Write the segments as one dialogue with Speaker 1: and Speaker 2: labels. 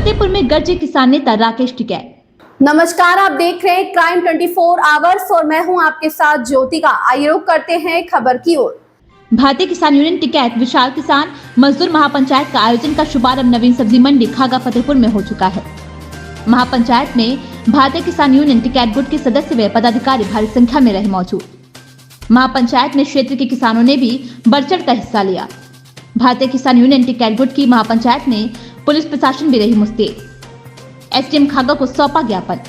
Speaker 1: फतेहपुर में गरजे किसान नेता राकेश टिकैत।
Speaker 2: नमस्कार, आप देख रहे हैं क्राइम 24 आवर्स और मैं हूं आपके साथ ज्योतिका। आइए रुक करते हैं खबर की ओर।
Speaker 1: भारतीय किसान यूनियन टिकैत विशाल किसान मजदूर महापंचायत का आयोजन का शुभारंभ नवीन सब्जी मंडी खागा फतेहपुर में हो चुका है। महापंचायत में भारतीय किसान यूनियन टिकैत गुट के सदस्य व पदाधिकारी भारी संख्या में रहे मौजूद। महापंचायत में क्षेत्र के किसानों ने भी बढ़ चढ़ कर हिस्सा लिया। भारतीय किसान यूनियन टिकैत गुट की महापंचायत में पुलिस प्रशासन भी रही मुस्तैद। एसडीएम खागा को सौंपा ज्ञापन।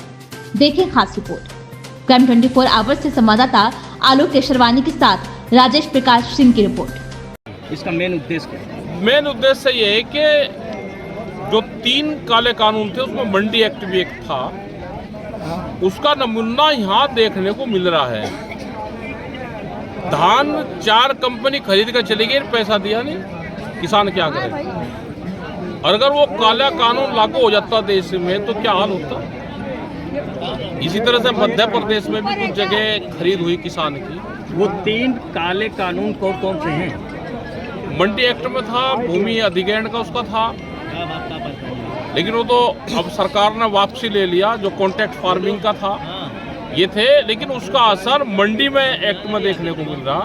Speaker 1: देखें खास रिपोर्ट। क्राइम 24 आवर्स से संवाददाता आलोक केशरवानी के साथ राजेश प्रकाश सिंह की रिपोर्ट।
Speaker 3: इसका मेन उद्देश्य क्या है?
Speaker 4: मेन उद्देश्य ये है कि जो 3 काले कानून थे उसमें मंडी एक्ट भी एक था, उसका नमूना यहाँ देखने को मिल रहा है। धान 4 कंपनी खरीद कर चली गई, पैसा दिया नहीं, किसान क्या करे? और अगर वो काला कानून लागू हो जाता देश में तो क्या हाल होता? इसी तरह से मध्य प्रदेश में भी कुछ जगह खरीद हुई किसान की।
Speaker 3: वो 3 काले कानून कौन से हैं?
Speaker 4: मंडी एक्ट में था, भूमि अधिग्रहण का उसका था, लेकिन वो तो अब सरकार ने वापसी ले लिया। जो कॉन्ट्रैक्ट फार्मिंग का था ये थे, लेकिन उसका असर मंडी में एक्ट में देखने को मिल रहा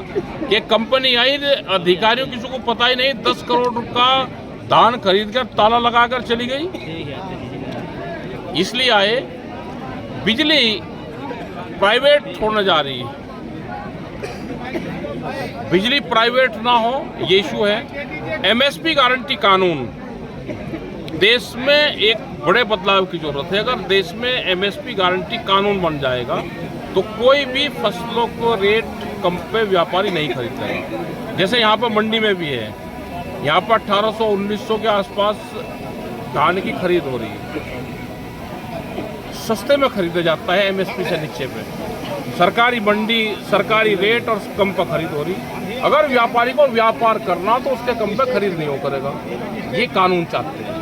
Speaker 4: कि कंपनी आई, अधिकारियों किसी को पता ही नहीं, 10 करोड़ का धान खरीद कर ताला लगाकर चली गई। इसलिए आए बिजली प्राइवेट छोड़ने जा रही है, बिजली प्राइवेट ना हो ये इशू है। एमएसपी गारंटी कानून, देश में एक बड़े बदलाव की जरूरत है। अगर देश में एमएसपी गारंटी कानून बन जाएगा तो कोई भी फसलों को रेट कम पे व्यापारी नहीं खरीदेगा। जैसे यहाँ पर मंडी में भी है, यहाँ पर 1800-1900 के आसपास धान की खरीद हो रही है, सस्ते में खरीदा जाता है एमएसपी से नीचे पे। सरकारी मंडी, सरकारी रेट और कम पर खरीद हो रही। अगर व्यापारी को व्यापार करना तो उसके कम पे खरीद नहीं हो करेगा। ये कानून चाहते हैं।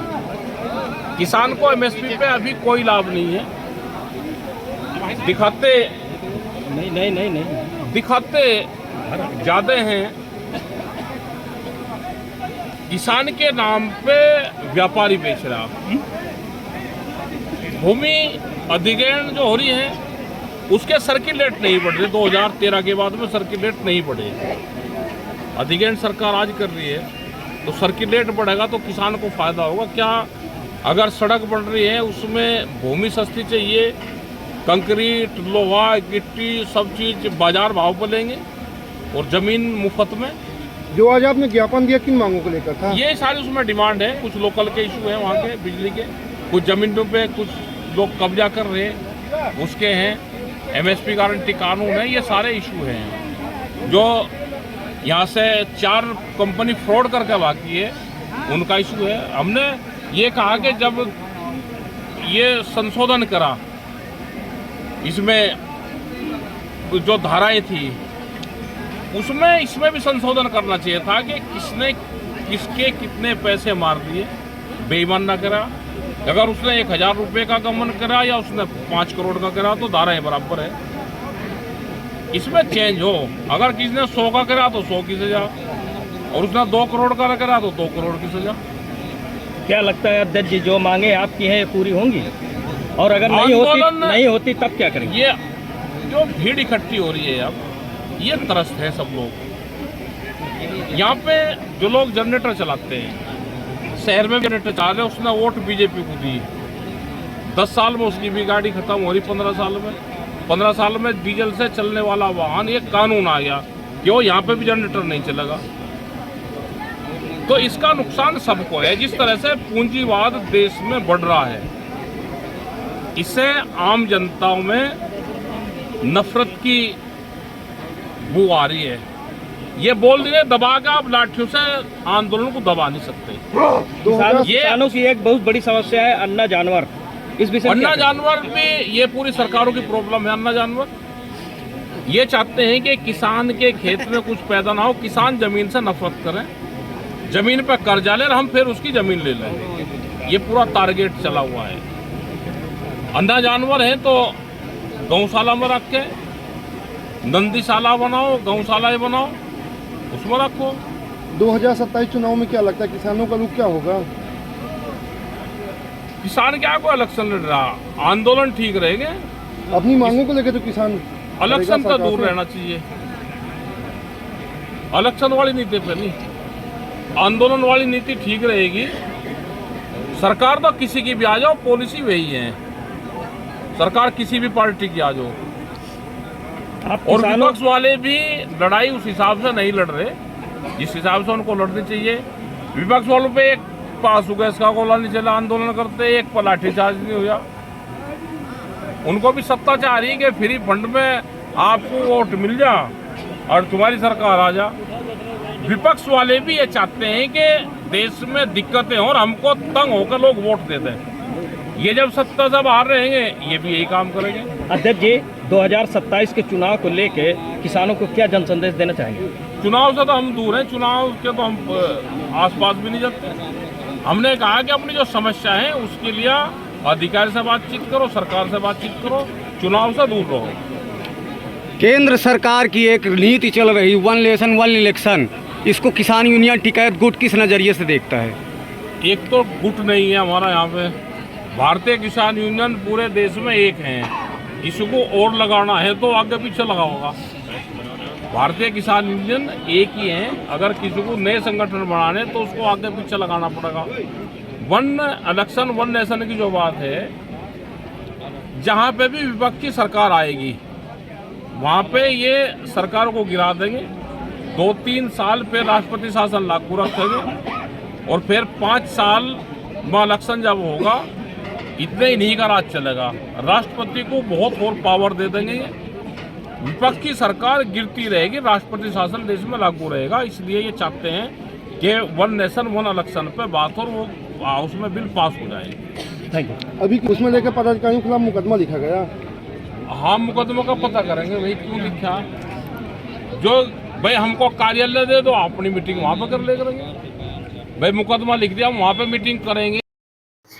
Speaker 4: किसान को एमएसपी पे अभी कोई लाभ नहीं है। दिखाते नहीं दिखाते ज्यादा हैं। किसान के नाम पे व्यापारी बेच रहा। भूमि अधिग्रहण जो हो रही है उसके सर्किल रेट नहीं बढ़ रहे। 2013 के बाद में सर्किल रेट नहीं बढ़े। अधिग्रहण सरकार आज कर रही है तो सर्किल रेट बढ़ेगा तो किसान को फायदा होगा क्या? अगर सड़क बन रही है उसमें भूमि सस्ती चाहिए, कंक्रीट, लोहा, गिट्टी सब चीज बाजार भाव पर लेंगे और जमीन मुफ्त में।
Speaker 5: जो आज आपने ज्ञापन दिया किन मांगों को लेकर था? ये
Speaker 4: सारी उसमें डिमांड है। कुछ लोकल के इशू है, वहाँ के बिजली के, कुछ जमीनों पे कुछ लोग कब्जा कर रहे हैं उसके हैं, एमएसपी गारंटी कानून है, ये सारे इशू हैं। जो यहाँ से 4 कंपनी फ्रॉड करके बाकी है उनका इशू है। हमने ये कहा कि जब ये संशोधन करा, इसमें जो धाराएं थी उसमें इसमें भी संशोधन करना चाहिए था कि किसने किसके कितने पैसे मार दिए, बेईमान ना करा। अगर उसने 1000 रुपये का गमन करा या उसने 5 करोड़ का करा तो धाराएं बराबर है। इसमें चेंज हो। अगर किसी ने 100 का करा तो 100 की सजा, और उसने 2 करोड़ का करा तो 2 करोड़ की सजा।
Speaker 3: क्या लगता है अध्यक्ष जी, जो मांगे आपकी हैं पूरी होंगी? और अगर नहीं होती तब क्या करेंगे?
Speaker 4: ये जो भीड़ इकट्ठी हो रही है अब, ये त्रस्त है सब लोग। यहाँ पे जो लोग जनरेटर चलाते हैं, शहर में जनरेटर चला रहे, उसने वोट बीजेपी को दी। 10 साल में उसकी भी गाड़ी खत्म हो रही। 15 साल में डीजल से चलने वाला वाहन, ये कानून आ गया कि वो यहाँ पे भी जनरेटर नहीं चलेगा। तो इसका नुकसान सबको है। जिस तरह से पूंजीवाद देश में बढ़ रहा है, इससे आम जनता में नफरत की बू आ रही है। ये बोल रही है दबा के आप लाठियों से आंदोलन को दबा नहीं सकते।
Speaker 3: किसानों की एक बहुत बड़ी समस्या है अन्ना जानवर। इस विषय
Speaker 4: अन्ना जानवर में ये पूरी सरकारों की प्रॉब्लम है। अन्ना जानवर ये चाहते हैं कि किसान के खेत में कुछ पैदा ना हो, किसान जमीन से नफरत करें, जमीन पर कर्जा ले और हम फिर उसकी जमीन ले लें। ये पूरा टारगेट चला हुआ है। अन्ना जानवर है तो गौशाला में रख के नंदीशाला बनाओ, गौशाला बनाओ, उसमें रखो।
Speaker 5: 2027 चुनाव में क्या लगता है किसानों का रुख क्या होगा?
Speaker 4: किसान क्या को इलेक्शन लड़ रहा, आंदोलन ठीक रहेंगे,
Speaker 5: अपनी मांगों को लेकर तो किसान
Speaker 4: इलेक्शन तो दूर रहना चाहिए। इलेक्शन वाली नीति पे नहीं, आंदोलन वाली नीति ठीक रहेगी। सरकार तो किसी की भी आ जाओ, पॉलिसी वही है, सरकार किसी भी पार्टी की आ जाओ। और विपक्ष वाले भी लड़ाई उस हिसाब से नहीं लड़ रहे जिस हिसाब से उनको लड़नी चाहिए। विपक्ष वालों पे एक पास गैस का गोला नहीं चला, आंदोलन करते, एक पर लाठीचार्ज नहीं हुआ। उनको भी सत्ता चाह रही है कि फ्री फंड में आपको वोट मिल जा और तुम्हारी सरकार आ जा। विपक्ष वाले भी ये चाहते हैं कि देश में दिक्कतें हो और हमको तंग होकर लोग वोट दे दें। ये जब सत्ता से बाहर रहेंगे ये भी यही काम करेंगे।
Speaker 3: अध्यक्ष जी, 2027 के चुनाव को लेके किसानों को क्या जन संदेश देना चाहेंगे?
Speaker 4: चुनाव से तो हम दूर हैं, चुनाव के तो हम आसपास भी नहीं जाते। हमने कहा कि अपनी जो समस्या है उसके लिए अधिकारी से बातचीत करो, सरकार से बातचीत करो, चुनाव से दूर रहो।
Speaker 6: केंद्र सरकार की एक नीति चल रही वन नेशन वन इलेक्शन, इसको किसान यूनियन टिकैत गुट किस नज़रिए से देखता है?
Speaker 4: एक तो गुट नहीं है हमारा यहाँ पे, भारतीय किसान यूनियन पूरे देश में एक है। किसी को और लगाना है तो आगे पीछे लगाओगा। भारतीय किसान यूनियन एक ही है, अगर किसी को नए संगठन बनाने तो उसको आगे पीछे लगाना पड़ेगा। वन इलेक्शन वन नेशन की जो बात है, जहाँ पे भी विपक्ष की सरकार आएगी वहाँ पे ये सरकार को गिरा देंगे। 2-3 साल पे राष्ट्रपति शासन लागू रखेंगे और फिर 5 साल में इलेक्शन जब होगा इतने ही नहीं का राज चलेगा। राष्ट्रपति को बहुत और पावर दे देंगे। विपक्ष की सरकार गिरती रहेगी, राष्ट्रपति शासन देश में लागू रहेगा। इसलिए ये चाहते हैं कि वन नेशन वन इलेक्शन पे बात और वो उसमें बिल पास हो जाए।
Speaker 3: Thank you.
Speaker 5: अभी उसमें लेकर पदाधिकारियों के खिलाफ मुकदमा लिखा गया।
Speaker 4: हाँ, मुकदमे का पता करेंगे भाई क्यों लिखा। जो भाई हमको कार्यालय दे दो, अपनी मीटिंग वहाँ पर कर ले करेंगे। भाई मुकदमा लिख दिया, वहाँ पे मीटिंग करेंगे।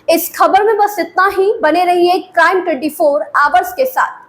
Speaker 2: इस खबर में बस इतना ही। बने रहिए क्राइम 24 आवर्स के साथ।